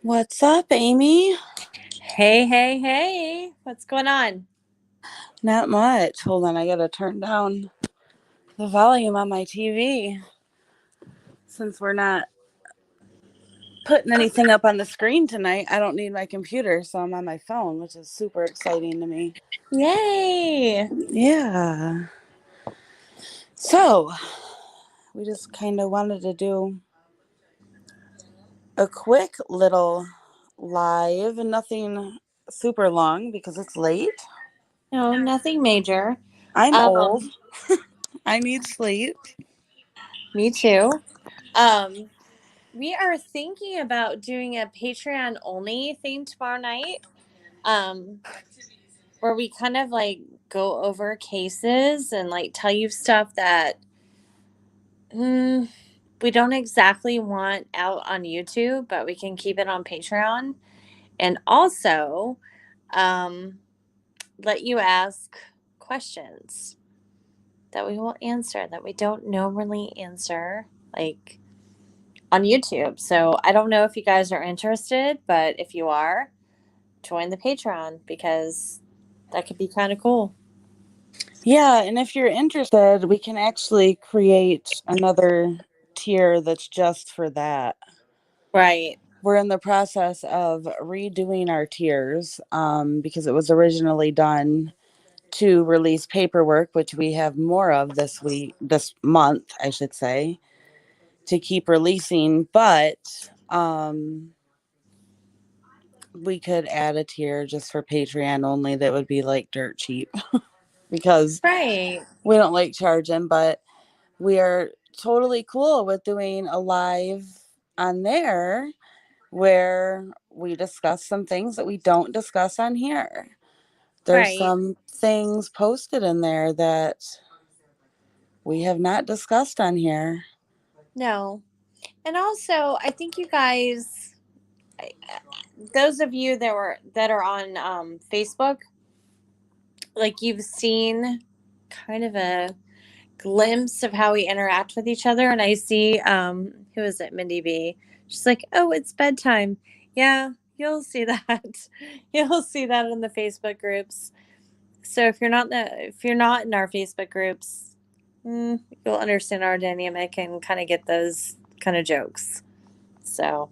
What's up, Amy? Hey. What's going on? Not much. Hold on, I gotta turn down the volume on my TV. Since we're not putting anything up on the screen tonight, I don't need my computer, so I'm on my phone, which is super exciting to me. Yay! Yeah. So, we just kind of wanted to do a quick little live, nothing super long because it's late. No, nothing major. I'm old. Um, I need sleep. Me too. Um, we are thinking about doing a Patreon only thing tomorrow night. Um, where we kind of like go over cases and like tell you stuff that we don't exactly want out on YouTube, but we can keep it on Patreon. And also, let you ask questions that we will answer that we don't normally answer like on YouTube. So I don't know if you guys are interested, but if you are, join the Patreon because that could be kind of cool. Yeah, and if you're interested, we can actually create another tier that's just for that. Right. We're in the process of redoing our tiers because it was originally done to release paperwork, which we have more of this month, I should say, to keep releasing. But we could add a tier just for Patreon only that would be like dirt cheap because Right. we don't like charging, but we are totally cool with doing a live on there where we discuss some things that we don't discuss on here. There's Right. some things posted in there that we have not discussed on here. No. And also, I think you guys, those of you that are on Facebook, like you've seen kind of a glimpse of how we interact with each other. And I see, who is it, Mindy B? She's like, oh, it's bedtime. Yeah, you'll see that. You'll see that in the Facebook groups. So if you're not in our Facebook groups, you'll understand our dynamic and kind of get those kind of jokes. So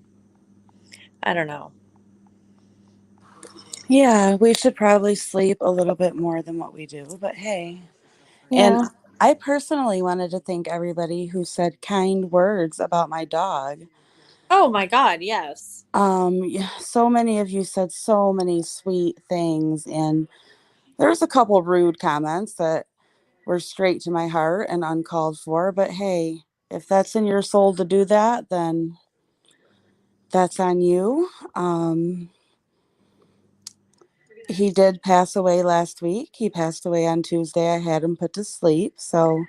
I don't know. Yeah, we should probably sleep a little bit more than what we do, but hey. And Yeah. I personally wanted to thank everybody who said kind words about my dog. Oh my God, yes. So many of you said so many sweet things, and there was a couple rude comments that were straight to my heart and uncalled for, but hey, if that's in your soul to do that, then that's on you. He did pass away last week. He passed away on Tuesday. I had him put to sleep, so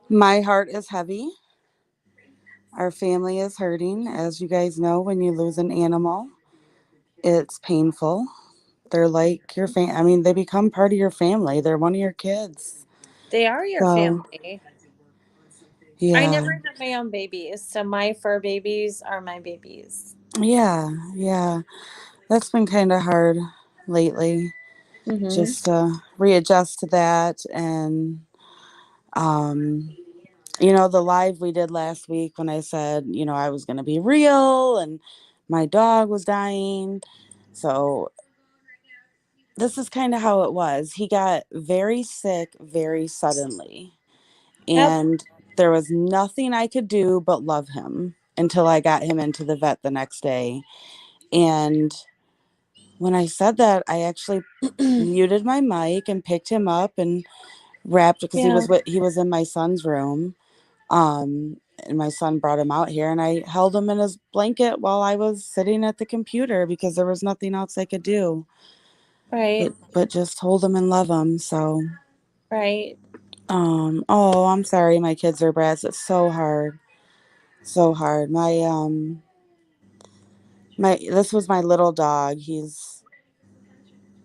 my heart is heavy. Our family is hurting. As you guys know, when you lose an animal, it's painful. They're like your I mean, they become part of your family. They're one of your kids. They are your So, family. I yeah. never had my own babies, so my fur babies are my babies. Yeah. That's been kind of hard lately. Mm-hmm. Just to readjust to that. And, um, the live we did last week when I said, I was going to be real and my dog was dying. So, this is kind of how it was. He got very sick very suddenly. Yep. And there was nothing I could do but love him until I got him into the vet the next day. And when I said that, I actually muted my mic and picked him up and wrapped because Yeah. he was in my son's room. And my son brought him out here and I held him in his blanket while I was sitting at the computer because there was nothing else I could do. Right. But just hold him and love him. So Right. oh, I'm sorry my kids are brats. It's so hard. So hard. My this was my little dog. He's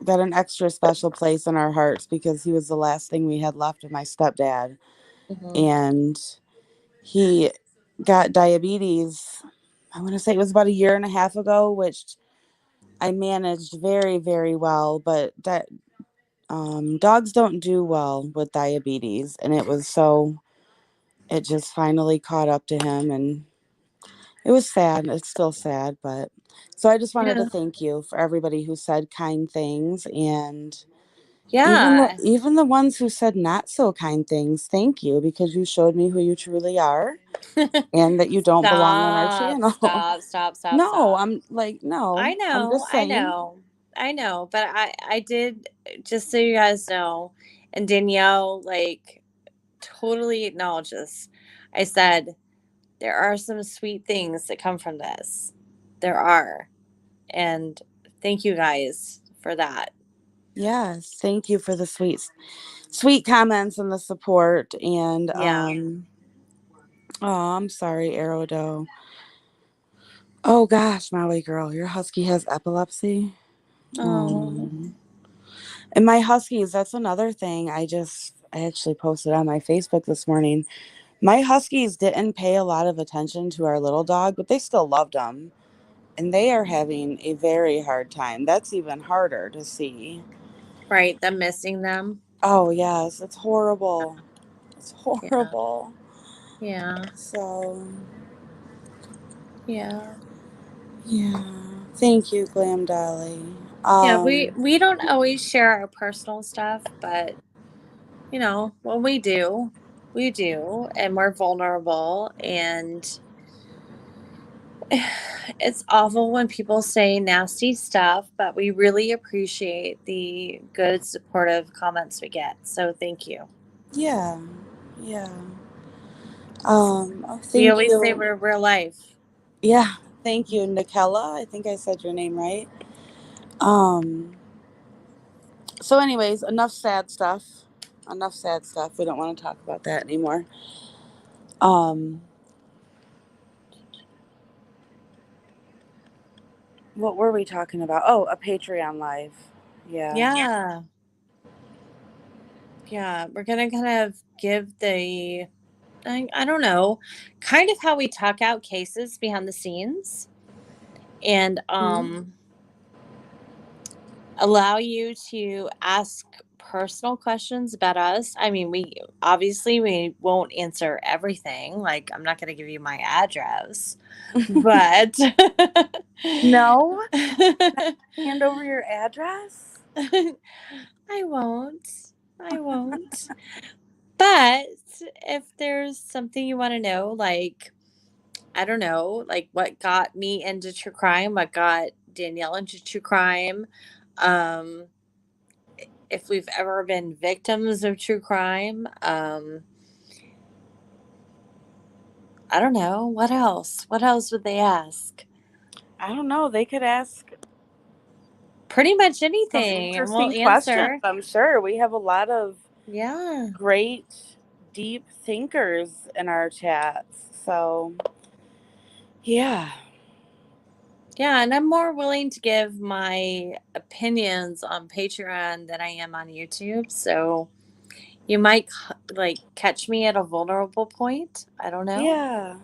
got an extra special place in our hearts because he was the last thing we had left of my stepdad. Mm-hmm. And he got diabetes I want to say it was about a year and a half ago, which I managed very, very well. But that dogs don't do well with diabetes, and it just finally caught up to him, and it was sad. It's still sad, but so I just wanted to Yeah. thank you for everybody who said kind things, and Yeah. even the ones who said not so kind things. Thank you, because you showed me who you truly are, and that you don't belong on our Stop, channel. stop, stop, stop, No, stop. I'm like, no, I I'm know, just I saying. know, I know, but I did, just so you guys know, and Danielle like totally acknowledges. I said there are some sweet things that come from this. There are, and thank you guys for that. Yes, thank you for the sweet comments and the support. And Yeah. oh, I'm sorry, Aerodo. Oh gosh, Maui girl, your husky has epilepsy. Oh, Oh, and my huskies, that's another thing. I actually posted on my Facebook this morning. My huskies didn't pay a lot of attention to our little dog, but they still loved him. And they are having a very hard time. That's even harder to see. right. Them missing them. Oh, yes, it's horrible. It's Yeah. horrible. Yeah. So, Yeah. yeah. Thank you, Glam Dolly. Yeah. We don't always share our personal stuff, but when we do, and we're vulnerable, and it's awful when people say nasty stuff, but we really appreciate the good, supportive comments we get. So thank you. yeah, yeah. Oh, We thank always say you. we're real life. Yeah, thank you, Nikela. I think I said your name right. Um, so, anyways, enough sad stuff. Enough sad stuff. We don't want to talk about that anymore. Um, what were we talking about? Oh, a Patreon live. Yeah. Yeah. Yeah. We're going to kind of give I don't know, kind of how we talk out cases behind the scenes, and Mhm. allow you to ask personal questions about us. I mean, we won't answer everything. Like, I'm not going to give you my address, but No? Hand over your address? I won't. I won't. But if there's something you want to know, like, I don't know, like what got me into true crime, what got Danielle into true crime, um, if we've ever been victims of true crime, I don't know. What else? What else would they ask? I don't know. They could ask Pretty much some anything, and we'll interesting questions, answer. I'm sure. We have a lot of Yeah. great, deep thinkers in our chats. So, yeah. Yeah, and I'm more willing to give my opinions on Patreon than I am on YouTube. So you might like catch me at a vulnerable point. I don't know. Yeah.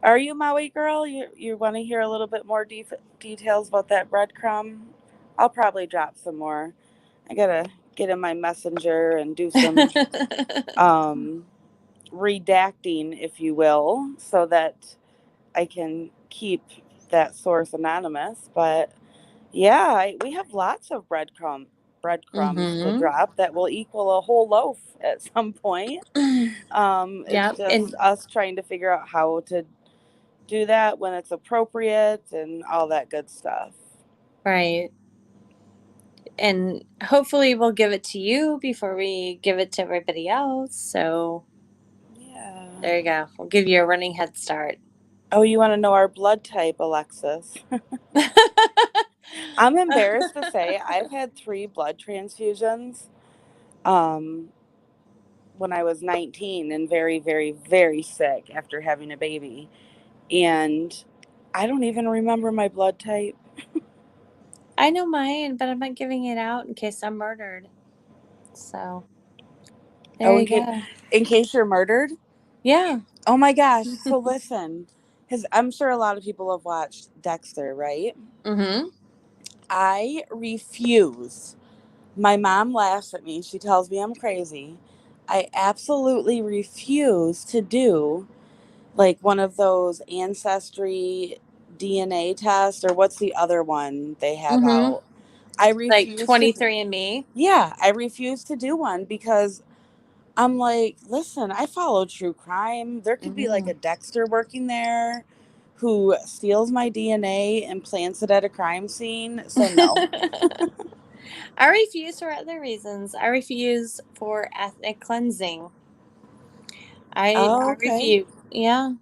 Are you Maui girl? You want to hear a little bit more details about that breadcrumb? I'll probably drop some more. I gotta get in my messenger and do some um, redacting, if you will, so that I can keep that source anonymous. But yeah, we have lots of breadcrumbs to Mm-hmm. drop that will equal a whole loaf at some point. It's Yep. just And us trying to figure out how to do that when it's appropriate and all that good stuff. right. And hopefully we'll give it to you before we give it to everybody else. So Yeah. there you go. We'll give you a running head start. Oh, you want to know our blood type, Alexis? I'm embarrassed to say I've had 3 blood transfusions um, when I was 19 and very, very, very sick after having a baby. And I don't even remember my blood type. I know mine, but I'm not giving it out in case I'm murdered. So there Oh, you go. in case you're murdered? Yeah. Oh my gosh. So listen. I'm sure a lot of people have watched Dexter, right? Mm-hmm. I refuse. My mom laughs at me. She tells me I'm crazy. I absolutely refuse to do like one of those ancestry DNA tests, or what's the other one they have Mm-hmm. out. I Like refuse to. 23andMe. Yeah, I refuse to do one because I'm like, listen, I follow true crime. There could be like Mm-hmm. a Dexter working there who steals my DNA and plants it at a crime scene. So no. I refuse for other reasons. I refuse for ethnic cleansing. Oh, I okay. refuse. Yeah,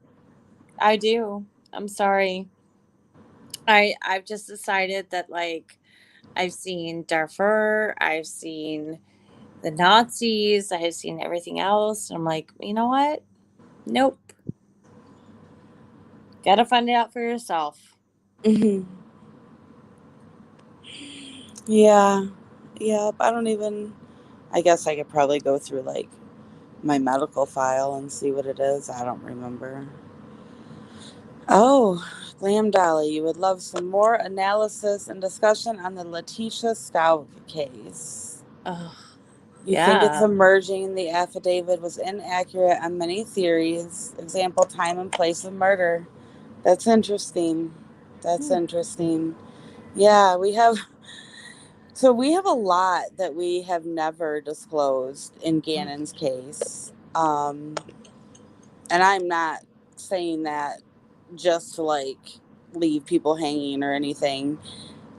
I do. I'm sorry. I've just decided that like I've seen Darfur, I've seen the Nazis, I've seen everything else. I'm like, you know what? Nope. Gotta find it out for yourself. Hmm. Yeah. Yep. I don't even. I guess I could probably go through like my medical file and see what it is. I don't remember. Oh, Glam Dolly, you would love some more analysis and discussion on the LETECIA STAUCH case. Oh, You think it's yeah. emerging the affidavit was inaccurate on many theories. Example, time and place of murder. That's interesting. That's Hmm. interesting. Yeah, we have. So we have a lot that we have never disclosed in Gannon's case. And I'm not saying that just to like leave people hanging or anything.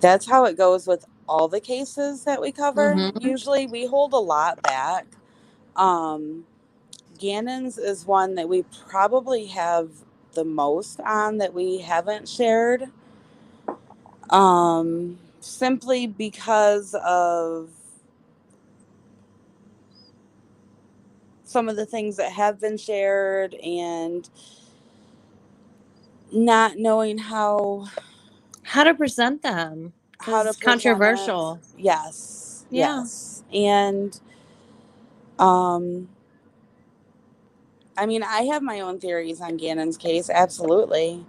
That's how it goes with all the cases that we cover. Mm-hmm. Usually we hold a lot back. Um, Gannon's is one that we probably have the most on that we haven't shared. Simply because of some of the things that have been shared and not knowing How to present them how because to it's present it. controversial. Yes, Yeah. yes. And um I mean, I have my own theories on Gannon's case, absolutely.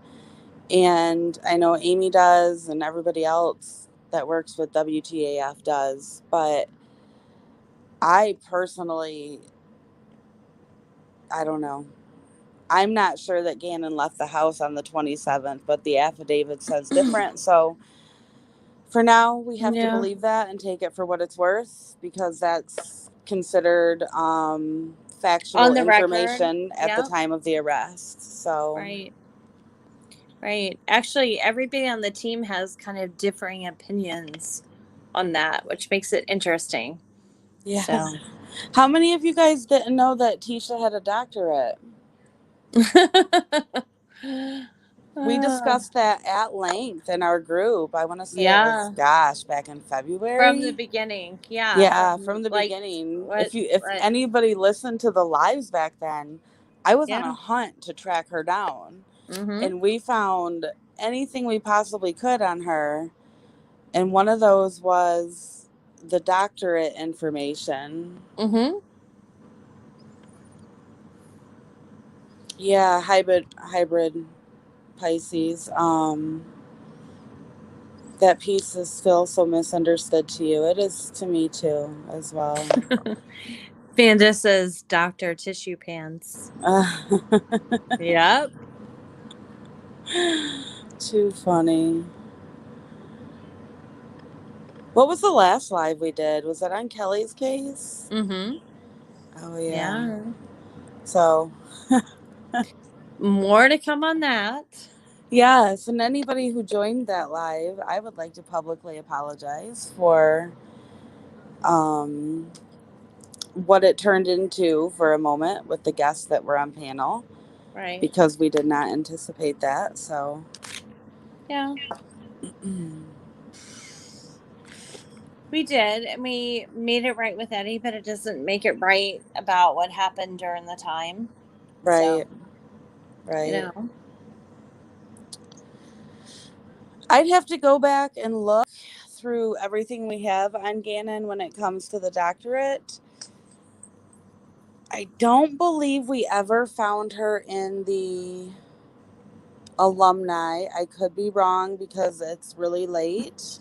And I know Amy does and everybody else that works with WTAF does, but I personally, I don't know. I'm not sure that Gannon left the house on the 27th, but the affidavit says different. So for now, we have to Yeah. believe that and take it for what it's worth because that's considered On factual the record. information at the Yep. time of the arrest. So, Right. Right. Actually, everybody on the team has kind of differing opinions on that, which makes it interesting. yeah. So, How many of you guys didn't know that Tisha had a doctorate? We Uh, discussed that at length in our group. I want to say it was, yeah, gosh, back in from the February. beginning. Yeah, Yeah, from from the like beginning. what If what anybody listened to the lives back then, I was on yeah. a hunt to track her down, Mhm. and we found anything we possibly could on her, and one of those was the doctorate information. Mhm. Yeah, hybrid Pisces. That piece is still so misunderstood to you. It is to me too, as well. Vanda says Dr. Tissue Pants. Yep. Too funny. What was the last live we did? Was it on Kelly's case? Mhm. Oh yeah. Yeah. So More to come on that. yes, and anybody who joined that live, I would like to publicly apologize for um, what it turned into for a moment with the guests that were on panel Right. because we did not anticipate that. So Yeah. We did, and we made it right with Eddie, but it doesn't make it right about what happened during the time. right, So, you right. know. I'd have to go back and look through everything we have on Gannon when it comes to the doctorate. I don't believe we ever found her in the alumni. I could be wrong because it's really late.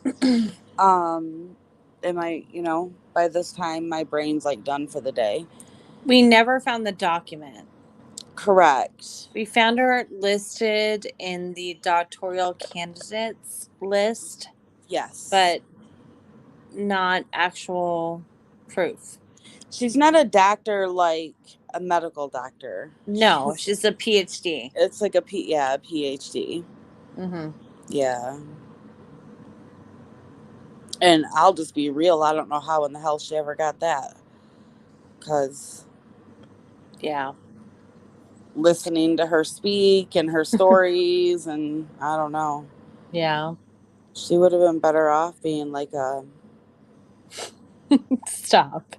Am I, by this time my brain's like done for the day. We never found the document. Correct. We found her listed in the doctoral candidates list, Yes. but not actual proof. She's not a doctor like a medical doctor. No, she's a PhD. It's like a PhD. Mm-hmm. Yeah. And I'll just be real. I don't know how in the hell she ever got that. Because Yeah. listening to her speak and her stories, and I don't know. Yeah. She would have been better off being like a Stop.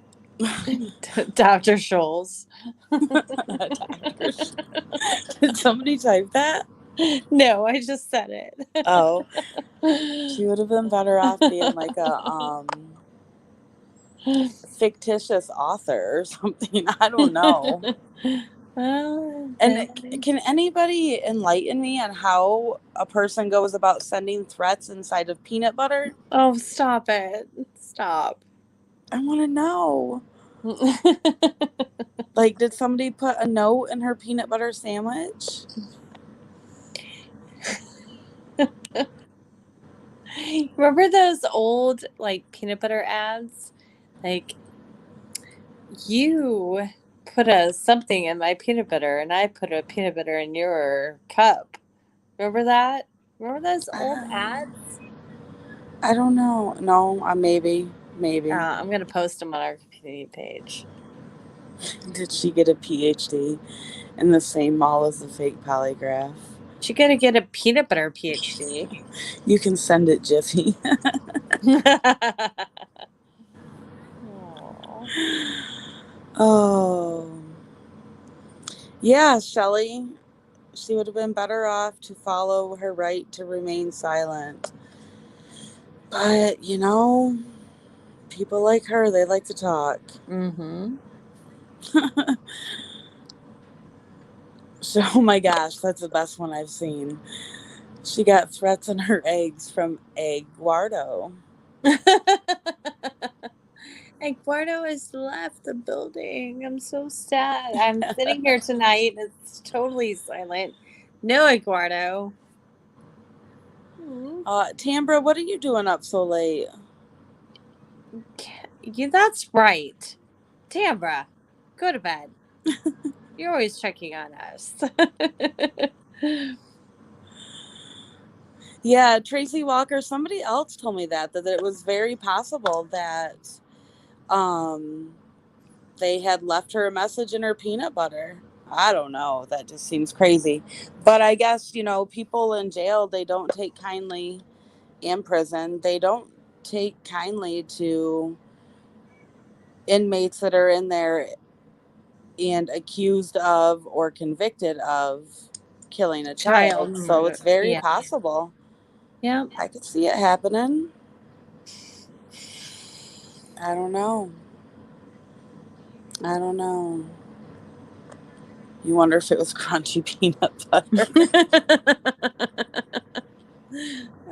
Dr. Scholes. doctor. Did somebody type that? No, I just said it. Oh. She would have been better off being like a fictitious author or something. I don't know. And can anybody enlighten me on how a person goes about sending threats inside of peanut butter? Oh, stop it. Stop. I want to know. Like, did somebody put a note in her peanut butter sandwich? Remember those old like peanut butter ads? Like, you put a something in my peanut butter and I put a peanut butter in your cup. Remember that? Remember those old ads? I don't know. No, maybe. I'm going to post them on our community page. Did she get a PhD in the same mall as the fake polygraph? She got to get a peanut butter PhD. You can send it Jiffy. Oh. Yeah, Shelley. She would have been better off to follow her right to remain silent. But, people like her, they like to talk. Mm-hmm. So, oh my gosh, that's the best one I've seen. She got threats on her eggs from EGGUARDO. EGGUARDO has left the building. I'm so sad. I'm sitting here tonight and it's totally silent. No EGGUARDO. Tambra, what are you doing up so late? That's right. Tambra, go to bed. You're always checking on us. Yeah, Tracy Walker, somebody else told me that it was very possible that they had left her a message in her peanut butter. I don't know. That just seems crazy. But I guess, people in jail, they don't take kindly, in prison, they don't take kindly to inmates that are in there and accused of or convicted of killing a child. So it's very possible. Yeah. I could see it happening. I don't know. You wonder if it was crunchy peanut butter.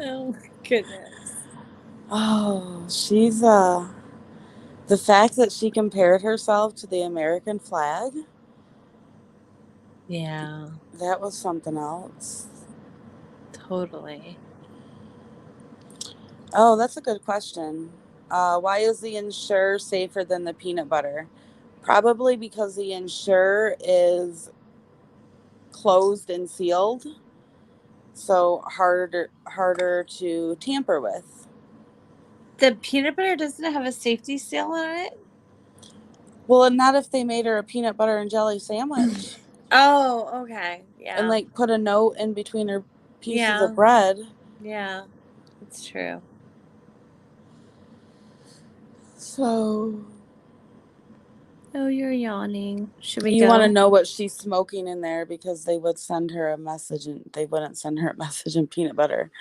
Oh my goodness. Oh, she's the fact that she compared herself to the American flag. Yeah. That was something else. Totally. Oh, that's a good question. Why is the Ensure safer than the peanut butter? Probably because the Ensure is closed and sealed, so harder to tamper with. The peanut butter doesn't have a safety seal on it? Well, and not if they made her a peanut butter and jelly sandwich. Oh, okay. Yeah. And like put a note in between her pieces Yeah. of bread. Yeah. It's true. So Oh, you're yawning. Should we go? you want to know what she's smoking in there because they would send her a message and they wouldn't send her a message in peanut butter.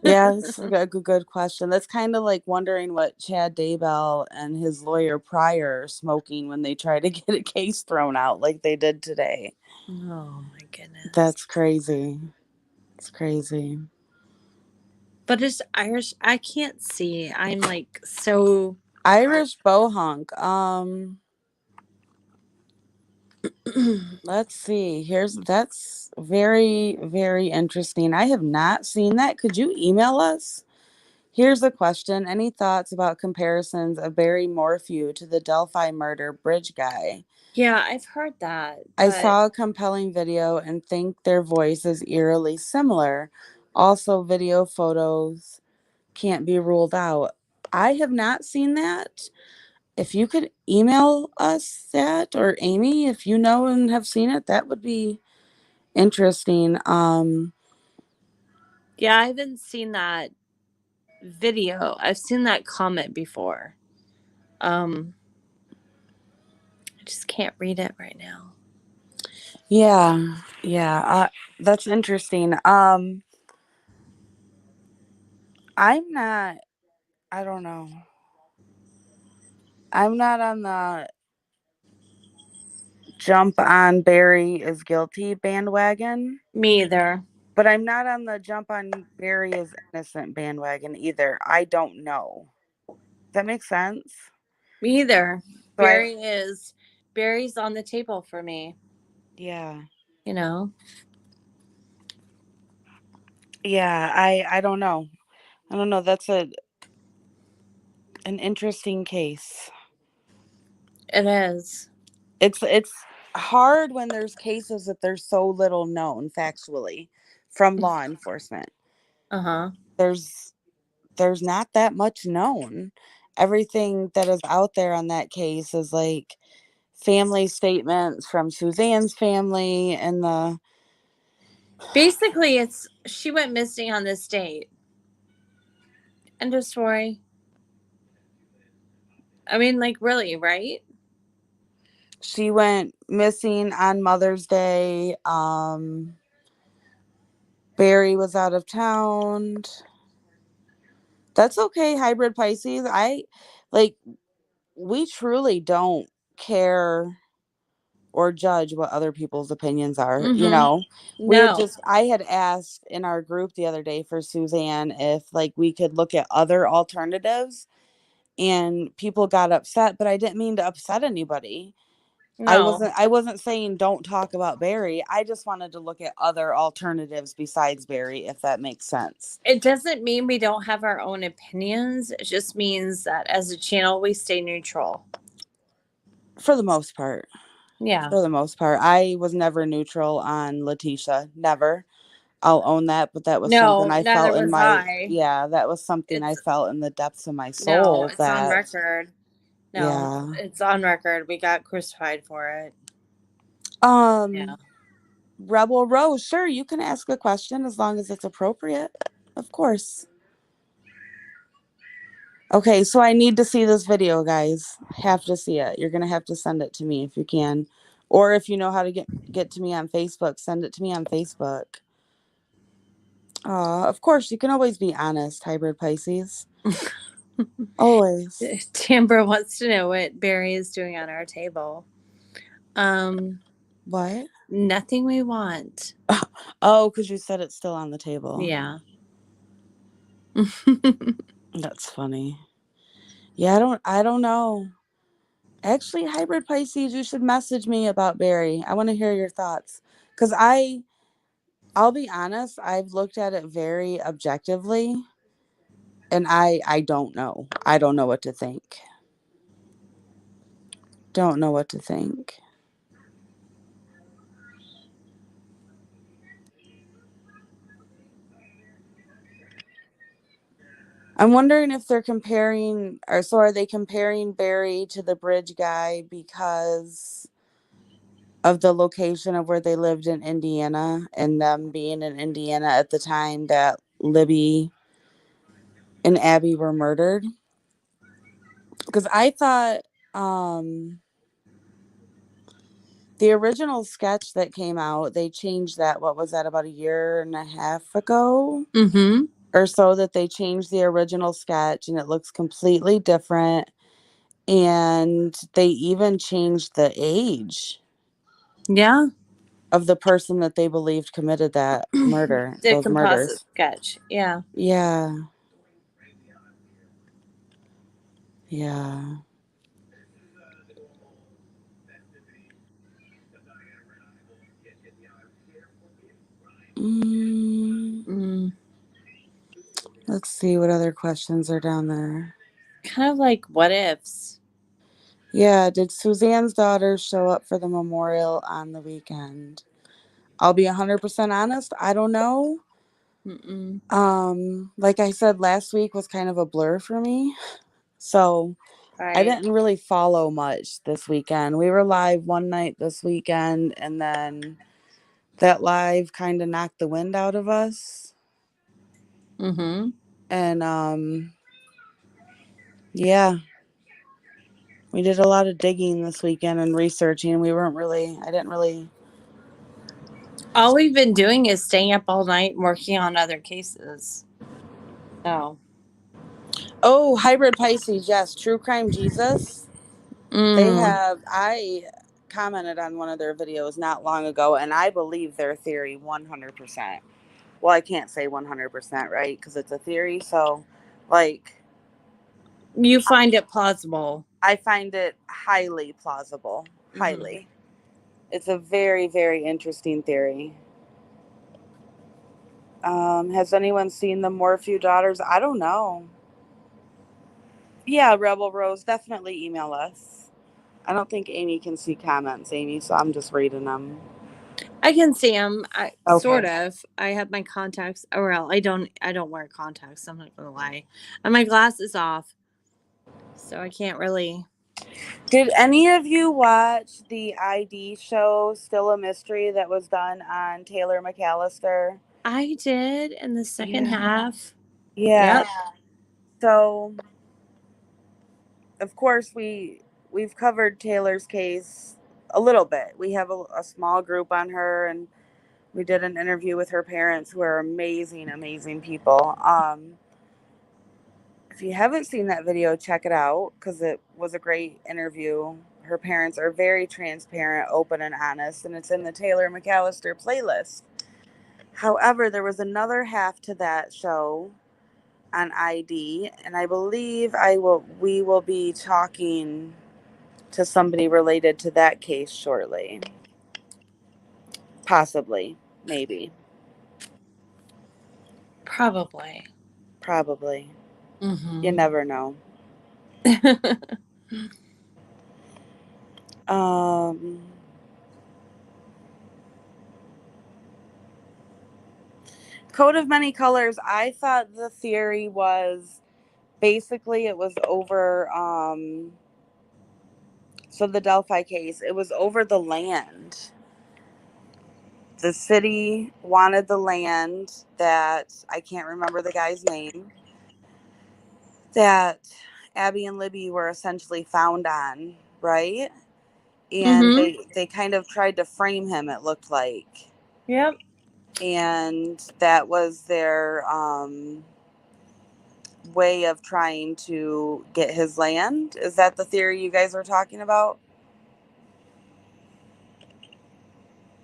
Yeah, that's a good question. That's kind of like wondering what Chad Daybell and his lawyer Pryor are smoking when they try to get a case thrown out like they did today. Oh my goodness. That's crazy. It's crazy. But it's Irish. I can't see. I'm like so. Irish bohunk. Let's see. That's very, very interesting. I have not seen that. Could you email us? Here's a question. Any thoughts about comparisons of Barry Morphew to the Delphi murder bridge guy? Yeah, I've heard that, I but saw a compelling video and think their voice is eerily similar. Also, video photos can't be ruled out. I have not seen that. If you could email us that, or Amy, if you know and have seen it, that would be interesting. yeah, I haven't seen that video. I've seen that comment before. Um, I just can't read it right now. Yeah, that's interesting. I'm not. I don't know. I'm not on the jump on Barry is guilty bandwagon, Me either. but I'm not on the jump on Barry is innocent bandwagon either. I don't know. Does that make sense? Me either. So I, Barry's on the table for me. yeah, You know, yeah. I don't know. I don't know. That's an interesting case. it is. It's hard when there's cases that there's so little known factually from law enforcement. Uh huh. There's there's not that much known. Everything that is out there on that case is like family statements from Suzanne's family and the Basically, it's she went missing on this date. End of story. I mean, like, really, right? she went missing on Mother's Day. Barry was out of town. That's okay, hybrid Pisces. I like we truly don't care or judge what other people's opinions are. You Mm-hmm. know, No. I had asked in our group the other day for Suzanne if like we could look at other alternatives, and people got upset, but I didn't mean to upset anybody. No. I wasn't saying don't talk about Barry. I just wanted to look at other alternatives besides Barry, if that makes sense. It doesn't mean we don't have our own opinions. It just means that as a channel, we stay neutral. For the most part. Yeah. For the most part. I was never neutral on LETECIA. Never. I'll own that, but that was something No, I neither felt in was my I. yeah, that was something I It's felt in the depths of my no, soul it's on that record. No, yeah. it's on record. We got crucified for it. Yeah. Um Rebel Rose, sure, you can ask a question as long as it's appropriate. Of course. Okay, so I need to see this video, guys. Have to see it. You're gonna have to send it to me if you can. Or if you know how to get to me on Facebook, send it to me on Facebook. Of course, you can always be honest, hybrid Pisces. Always. Tamber wants to know what Barry is doing on our table. What? Nothing we want. Oh, because you said it's still on the table. Yeah. That's funny. Yeah, I don't know. Actually, hybrid Pisces, you should message me about Barry. I want to hear your thoughts. Cause I'll be honest, I've looked at it very objectively and I don't know. I don't know what to think. Don't know what to think. I'm wondering if they're comparing, or so are they comparing Barry to the bridge guy because of the location of where they lived in Indiana and them being in Indiana at the time that Libby and Abby were murdered? Because I thought the original sketch that came out, they changed that. What was that, about a year and a half ago? Mm-hmm. Or so, that they changed the original sketch and it looks completely different. And they even changed the age Yeah. of the person that they believed committed that murder, The those composite murders. sketch. Yeah. Yeah. Yeah. Mm, Mm. let's see what other questions are down there. Kind of like what ifs. Yeah, did Suzanne's daughter show up for the memorial on the weekend? I'll be 100% honest, I don't know. Mm-mm. Like I said, last week was kind of a blur for me. So I Right. didn't really follow much this weekend. We were live one night this weekend, and then that live kind of knocked the wind out of us. Mm-hmm. And yeah, we did a lot of digging this weekend and researching. I didn't really. All we've been doing is staying up all night and working on other cases. So. Oh, Hybrid Pisces, yes, True Crime Jesus. Mm. I commented on one of their videos not long ago, and I believe their theory 100%. Well, I can't say 100%, right? Because it's a theory. So, like, You find it plausible. I find it highly plausible. Mm-hmm. Highly. It's a very, very interesting theory. Has anyone seen the Morphew daughters? I don't know. Yeah, Rebel Rose, definitely email us. I don't think Amy can see comments, Amy, so I'm just reading them. I can see them. I sort Okay. of. I have my contacts. Or well, I don't. I don't wear contacts. I'm not gonna lie. And my glasses off, so I can't really. Did any of you watch the ID show, Still a Mystery, that was done on Taylor McAllister? I did in the second Yeah. half. Yeah. Yep. So, of course, we've covered Taylor's case a little bit. We have a small group on her, and we did an interview with her parents, who are amazing, amazing people. If you haven't seen that video, check it out because it was a great interview. Her parents are very transparent, open, and honest, and it's in the Taylor McAllister playlist. However, there was another half to that show on ID, and I believe we will be talking to somebody related to that case shortly. Possibly, maybe, Probably. probably. You Mm-hmm. never know. Um, Coat of Many Colors. I thought the theory was basically it was over. So the Delphi case, it was over the land. The city wanted the land that I can't remember the guy's name that Abby and Libby were essentially found on, right? And Mm-hmm. they kind of tried to frame him, it looked like. Yep. And that was their way of trying to get his land. Is that the theory you guys were talking about?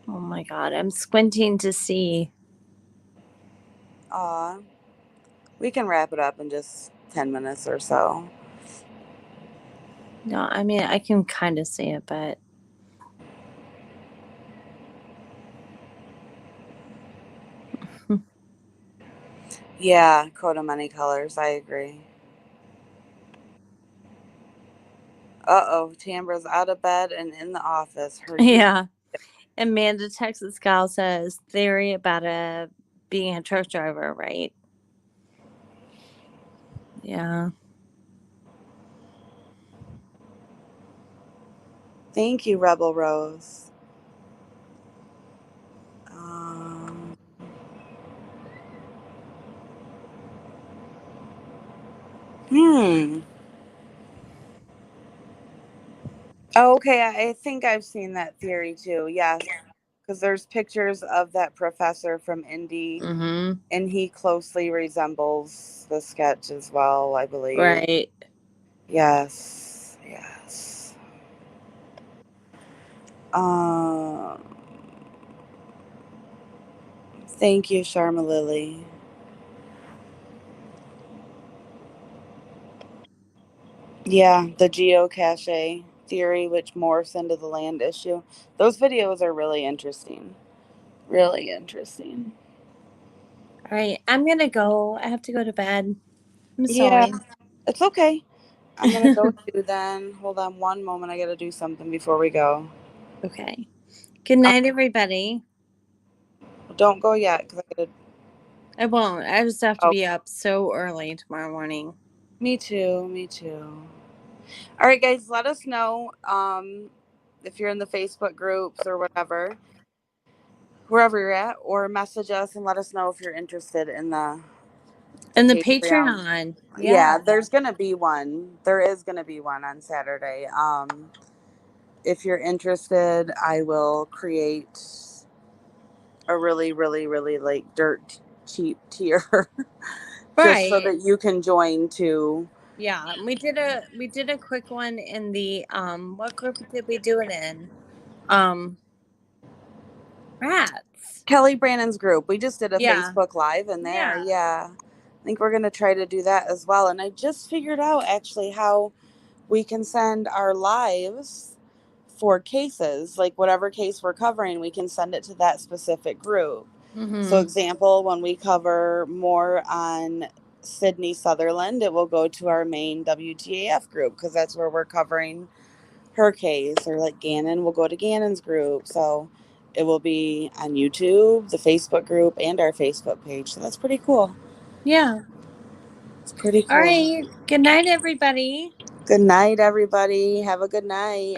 Oh my god, I'm squinting to see. uh we can wrap it up in just 10 minutes or so. No, I mean I can kind of see it, but Yeah, coat of many colors, I agree. Uh-oh, Tambra's out of bed and in the office. Her huge. yeah. Amanda Texas Gal says theory about being a truck driver, right? Yeah. Thank you, Rebel Rose. um hmm Oh, okay, I think I've seen that theory too. Yes, because there's pictures of that professor from Indy, Mm-hmm. and he closely resembles the sketch as well, I believe. Right. Yes, yes. Um, Thank you, Sharma Lily. Yeah, the geocache theory, which morphs into the land issue. Those videos are really interesting. Really interesting. All right, I'm gonna go. I have to go to bed. I'm Yeah, sorry. it's okay. I'm gonna go too then. Hold on one moment. I gotta do something before we go. Okay. Good night, everybody. Don't go yet because I gotta. I won't. I just have to Oh, be up so early tomorrow morning. me too. Me too. All right, guys. Let us know if you're in the Facebook groups or whatever, wherever you're at, or message us and let us know if you're interested in the And the Patreon. Patreon. Yeah, Yeah. there's gonna be one. There is gonna be one on Saturday. If you're interested, I will create a really, really, really like dirt cheap tier just so Right. that you can join too. Yeah. We did a quick one in the what group did we do it in? Um Rats. Kelly Brannon's group. We just did a Yeah. Facebook Live in there. Yeah. Yeah. I think we're going to try to do that as well. And I just figured out actually how we can send our lives for cases, like whatever case we're covering, we can send it to that specific group. So, Mm-hmm. example, when we cover more on Sydney Sutherland, it will go to our main WTAF group because that's where we're covering her case, or like Gannon will go to Gannon's group. So it will be on YouTube, the Facebook group, and our Facebook page. So that's pretty cool. Yeah. It's pretty All cool. right. Good night, everybody. Good night, everybody. Have a good night.